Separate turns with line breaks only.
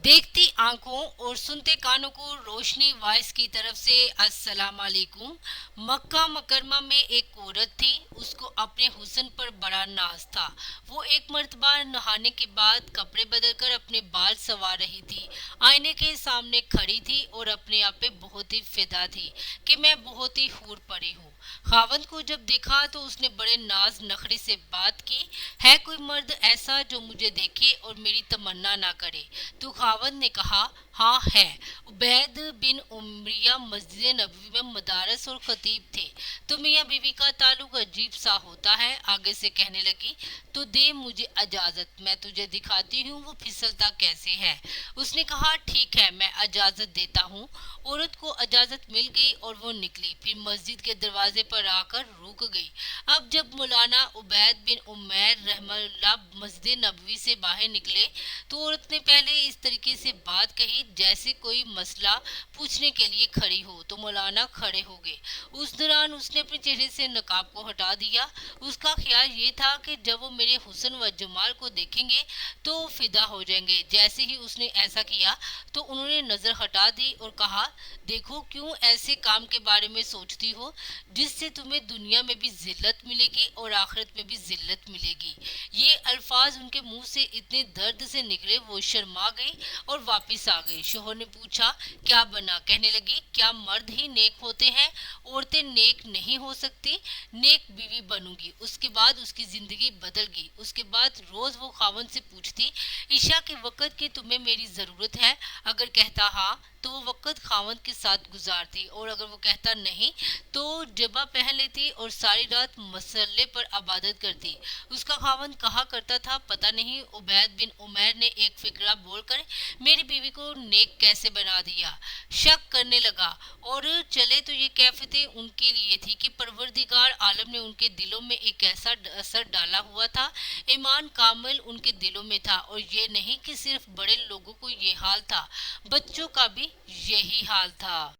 देखती आंखों और सुनते कानों को रोशनी वॉइस की तरफ से अस्सलाम वालेकुम। मक्का मुकरमा में एक औरत थी, उसको अपने हुस्न पर बड़ा नाज था। वो एक मर्तबा नहाने के बाद कपड़े बदलकर अपने बाल संवार रही थी। आईने के सामने खड़ी थी और अपने आप पे बहुत ही फिदा थी कि मैं बहुत ही हूर परी हूँ। खावंद को जब देखा तो उसने बड़े नाज नखरे से बात की, है कोई मर्द ऐसा जो मुझे देखे और मेरी तमन्ना ना करे? तो खावंद ने कहा, हाँ है। उबैद बिन उमरिया मस्जिद नबवी में मदारस और खतीब थे। तो मियाँ बीवी का ताल्लुक अजीब सा होता है। आगे से कहने लगी, तो दे मुझे इजाजत, मैं तुझे दिखाती हूँ वो फिसलता कैसे है। उसने कहा, ठीक है, मैं इजाजत देता हूँ। औरत को इजाजत मिल गई और वो निकली, फिर मस्जिद के दरवाजे पर आकर रुक गई। अब जब मौलाना उबैद बिन उमैर रहमतुल्लाह मस्जिद नबवी से बाहर निकले तो औरत ने पहले इस तरीके से बात कही जैसे कोई मसला पूछने के लिए खड़ी हो। तो मौलाना खड़े हो गए। उस दौरान उसने अपने चेहरे से नकाब को हटा दिया। उसका ख्याल ये था कि जब वो मेरे हुस्न व जमाल को देखेंगे तो फिदा हो जाएंगे। जैसे ही उसने ऐसा किया तो उन्होंने नजर हटा दी और कहा, देखो क्यों ऐसे काम के बारे में सोचती हो जिससे तुम्हें दुनिया में भी जिल्लत मिलेगी और आखिरत में भी जिल्लत मिलेगी। ये अल्फाज उनके मुंह से इतने दर्द से निकले, वो शर्मा गई और वापस आ गई। शोहर ने पूछा, क्या बना? कहने लगी, क्या मर्द ही नेक होते हैं? औरतें नेक नहीं हो सकती? नेक बीवी बनूंगी। उसके बाद उसकी जिंदगी बदल गई। उसके बाद रोज वो खावन से पूछती, ईशा के वक़्त की तुम्हें मेरी जरूरत है? अगर कहता हाँ तो वो वक़्त खावन के साथ गुजारती, और अगर वो कहता नहीं तो जबा पहन लेती और सारी रात मसल्ले पर इबादत करती। उसका खावन कहा करता था, पता नहीं उबैद बिन उमैर ने एक फिक्रा बोलकर मेरी बीवी को नेक कैसे बना दिया। शक करने लगा और चले तो ये कैफियतें उनके लिए थी कि परवरदिगार आलम ने उनके दिलों में एक ऐसा असर डाला हुआ था, ईमान कामिल उनके दिलों में था। और ये नहीं कि सिर्फ बड़े लोगों को ये हाल था, बच्चों का भी यही हाल था।